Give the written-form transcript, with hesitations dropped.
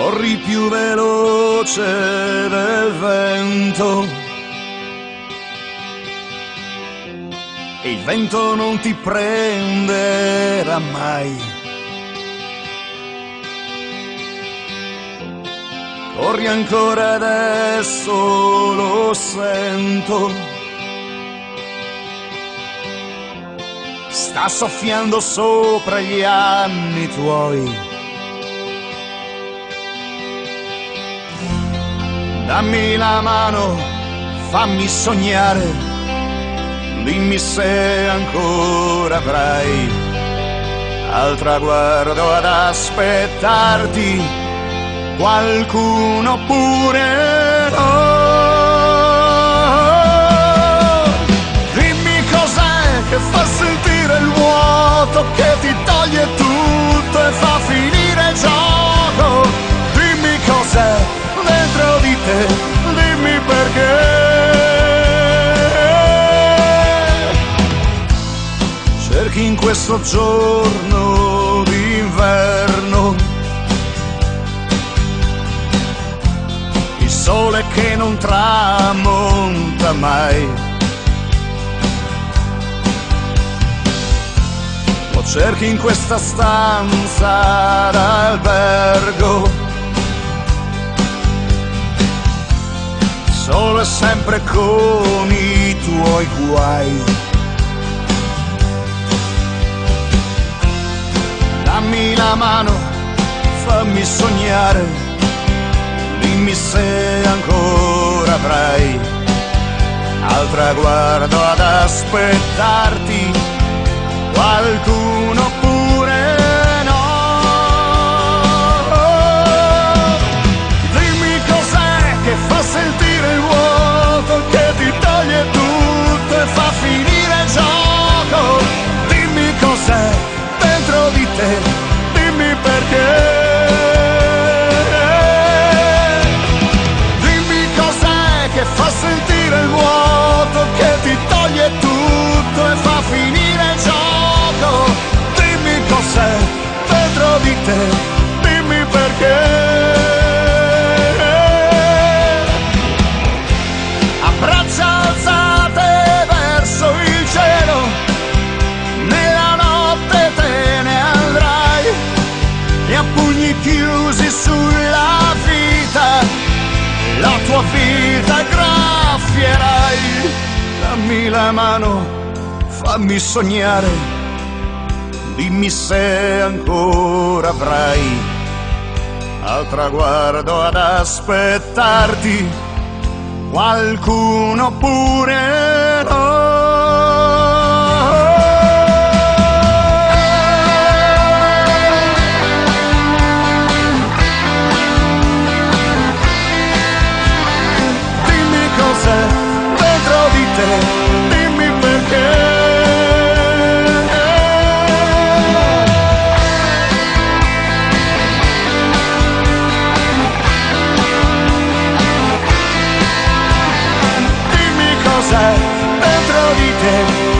corri più veloce del vento e il vento non ti prenderà mai. Corri ancora adesso, lo sento, sta soffiando sopra gli anni tuoi. Dammi la mano, fammi sognare, dimmi se ancora avrai al traguardo ad aspettarti qualcuno pure no. Dimmi cos'è che fa sentire il vuoto, che ti toglie tutto e fa finire il gioco. Dimmi cos'è dentro di te, dimmi perché. Cerchi in questo giorno d'inverno il sole che non tramonta mai. Lo cerchi in questa stanza d'albergo solo e sempre con i tuoi guai. Dammi la mano, fammi sognare, dimmi se ancora avrai al traguardo ad aspettarti qualcuno pure no. Dimmi cos'è che fa sentire il vuoto, che ti toglie tutto e fa finire il gioco. Dimmi cos'è dentro di te, dimmi perché. Fa sentire il vuoto, che ti toglie tutto e fa finire il gioco. Dimmi cos'è dentro di te, dimmi perché. A braccia alzate verso il cielo, nella notte te ne andrai e a pugni chiusi sulla vita la tua vita graffierai. Dammi la mano, fammi sognare, dimmi se ancora avrai al traguardo ad aspettarti qualcuno pure no. Dentro di te, dimmi perché. Dimmi cos'è dentro di te.